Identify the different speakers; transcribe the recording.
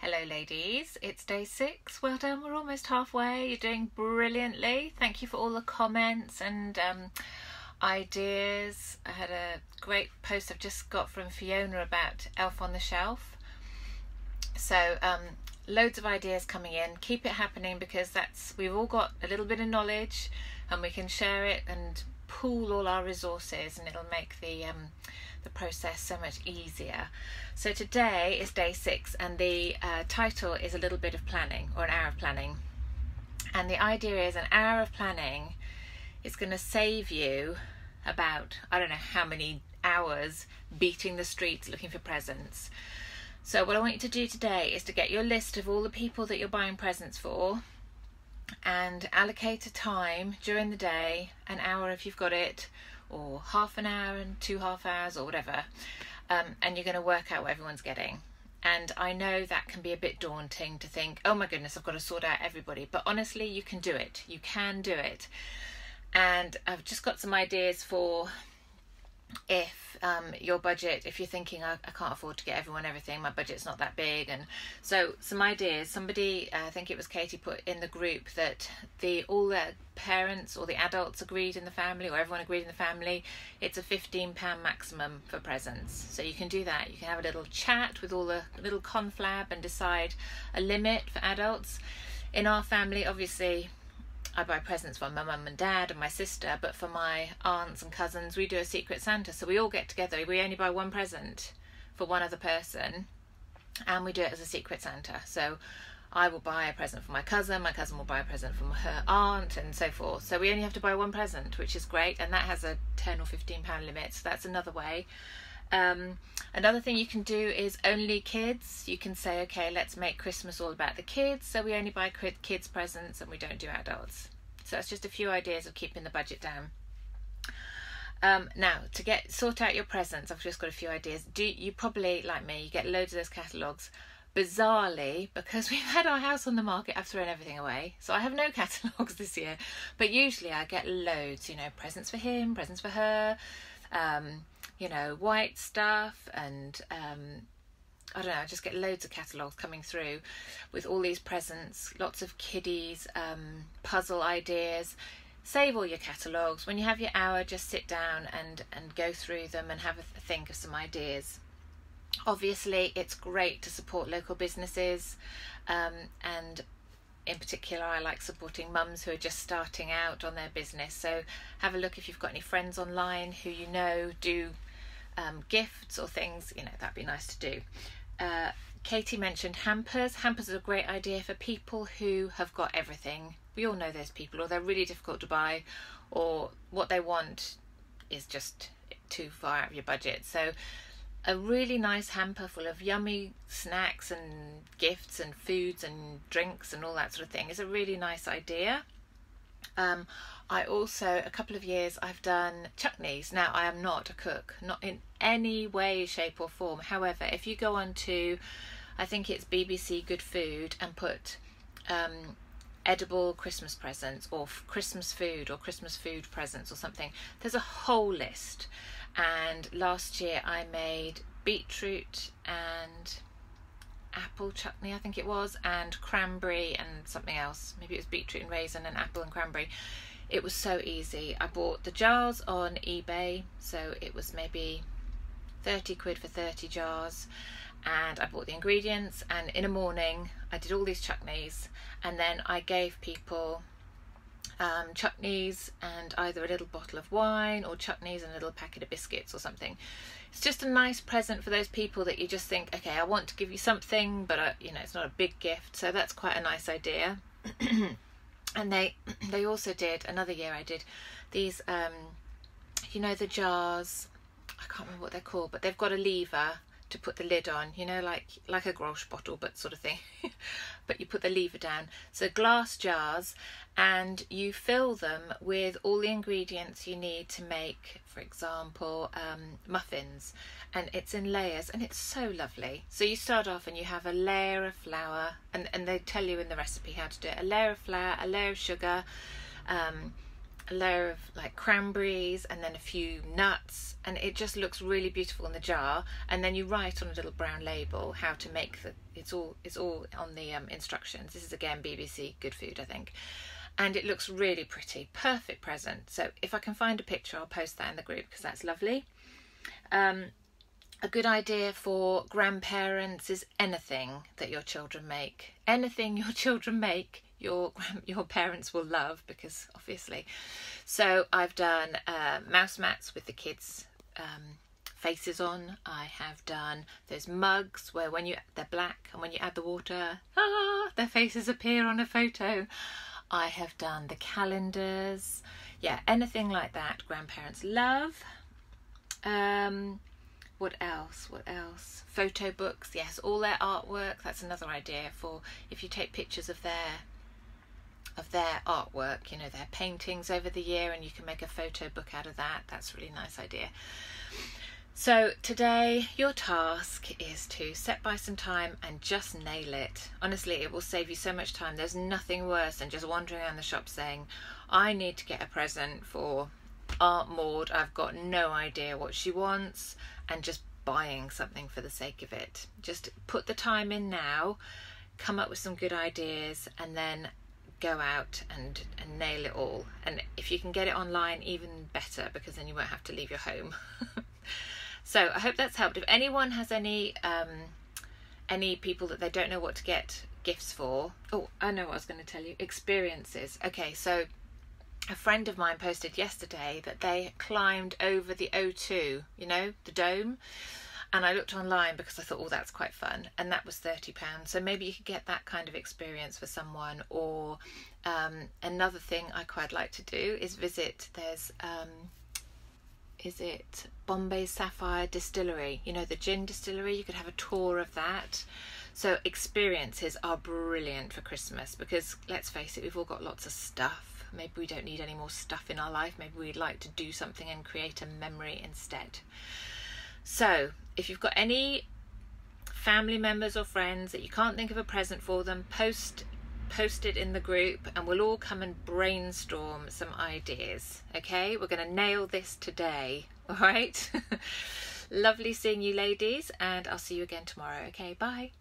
Speaker 1: Hello ladies, it's day 6. Well done, we're almost halfway. You're doing brilliantly. Thank you for all the comments and ideas. I had a great post I've just got from Fiona about Elf on the Shelf. So loads of ideas coming in. Keep it happening because we've all got a little bit of knowledge and we can share it and pool all our resources, and it'll make the process so much easier. So today is day 6 and the title is a little bit of planning, or an hour of planning. And the idea is an hour of planning is going to save you about, I don't know how many hours beating the streets looking for presents. So what I want you to do today is to get your list of all the people that you're buying presents for and allocate a time during the day, an hour if you've got it, or half an hour and 2 half hours or whatever, and you're going to work out what everyone's getting. And I know that can be a bit daunting to think, oh my goodness, I've got to sort out everybody, but honestly you can do it. You can do it. And I've just got some ideas for if your budget, if you're thinking I can't afford to get everyone everything, my budget's not that big. And so some ideas. Somebody, I think it was Katie, put in the group that all the parents or the adults agreed in the family, or everyone agreed in the family, it's a £15 maximum for presents. So you can do that. You can have a little chat with all the little conflab and decide a limit for adults. In our family, obviously I buy presents for my mum and dad and my sister, but for my aunts and cousins we do a secret Santa, so we all get together. We only buy one present for one other person and we do it as a secret Santa. So I will buy a present for my cousin will buy a present for her aunt, and so forth. So we only have to buy one present, which is great, and that has a £10 or £15 limit, so that's another way. Another thing you can do is only kids. You can say, okay, let's make Christmas all about the kids, so we only buy kids presents and we don't do adults. So that's just a few ideas of keeping the budget down. Now to sort out your presents, I've just got a few ideas. You probably, like me, you get loads of those catalogues. Bizarrely, because we've had our house on the market, I've thrown everything away, so I have no catalogues this year, but usually I get loads, presents for him, presents for her, white stuff, and I don't know, I just get loads of catalogues coming through with all these presents, lots of kiddies, puzzle ideas. Save all your catalogues. When you have your hour, just sit down and go through them and have a think of some ideas. Obviously it's great to support local businesses, and in particular I like supporting mums who are just starting out on their business. So have a look if you've got any friends online who do gifts or things, that'd be nice to do. Katie mentioned hampers. Hampers are a great idea for people who have got everything. We all know those people, or they're really difficult to buy, or what they want is just too far out of your budget. So a really nice hamper full of yummy snacks and gifts and foods and drinks and all that sort of thing is a really nice idea. I also, a couple of years, I've done chutneys. Now, I am not a cook, not in any way, shape or form. However, if you go on to, I think it's BBC Good Food, and put edible Christmas presents or Christmas food or Christmas food presents or something, there's a whole list. And last year I made beetroot and apple chutney, I think it was, and cranberry and something else. Maybe it was beetroot and raisin and apple and cranberry. It was so easy. I bought the jars on eBay, so it was maybe 30 quid for 30 jars, and I bought the ingredients, and in a morning I did all these chutneys, and then I gave people chutneys and either a little bottle of wine, or chutneys and a little packet of biscuits or something. It's just a nice present for those people that you just think, okay, I want to give you something, but it's not a big gift. So that's quite a nice idea. And they also did, another year I did these the jars, I can't remember what they're called, but they've got a lever to put the lid on, like a Grolsch bottle, but sort of thing. But you put the lever down. So glass jars, and you fill them with all the ingredients you need to make, for example, muffins, and it's in layers, and it's so lovely. So you start off and you have a layer of flour, and they tell you in the recipe how to do it. A layer of flour, a layer of sugar, a layer of like cranberries and then a few nuts, and it just looks really beautiful in the jar. And then you write on a little brown label how to make it's all on the instructions. This is again BBC Good Food, I think, and it looks really pretty. Perfect present. So if I can find a picture, I'll post that in the group because that's lovely. A good idea for grandparents is anything that your children make. Anything your children make, your parents will love, because obviously. So I've done mouse mats with the kids' faces on. I have done those mugs where they're black, and when you add the water, their faces appear on a photo. I have done the calendars. Yeah, anything like that grandparents love. What else? Photo books, yes, all their artwork. That's another idea for if you take pictures of their artwork, you know, their paintings over the year, and you can make a photo book out of that. That's a really nice idea. So today your task is to set by some time and just nail it. Honestly, it will save you so much time. There's nothing worse than just wandering around the shop saying, I need to get a present for Aunt Maud, I've got no idea what she wants, and just buying something for the sake of it. Just put the time in now, come up with some good ideas, and then go out and nail it all. And if you can get it online, even better, because then you won't have to leave your home. So I hope that's helped. If anyone has any people that they don't know what to get gifts for, oh, I know what I was going to tell you, experiences. Okay, so a friend of mine posted yesterday that they climbed over the O2, you know, the dome, and I looked online because I thought, oh, that's quite fun, and that was £30. So maybe you could get that kind of experience for someone. Or another thing I quite like to do is visit, there's is it Bombay Sapphire Distillery, you know, the gin distillery. You could have a tour of that. So experiences are brilliant for Christmas, because let's face it, we've all got lots of stuff. Maybe we don't need any more stuff in our life. Maybe we'd like to do something and create a memory instead. So if you've got any family members or friends that you can't think of a present for them, post it in the group, and we'll all come and brainstorm some ideas. Okay, we're going to nail this today. All right. Lovely seeing you ladies, and I'll see you again tomorrow. Okay, bye.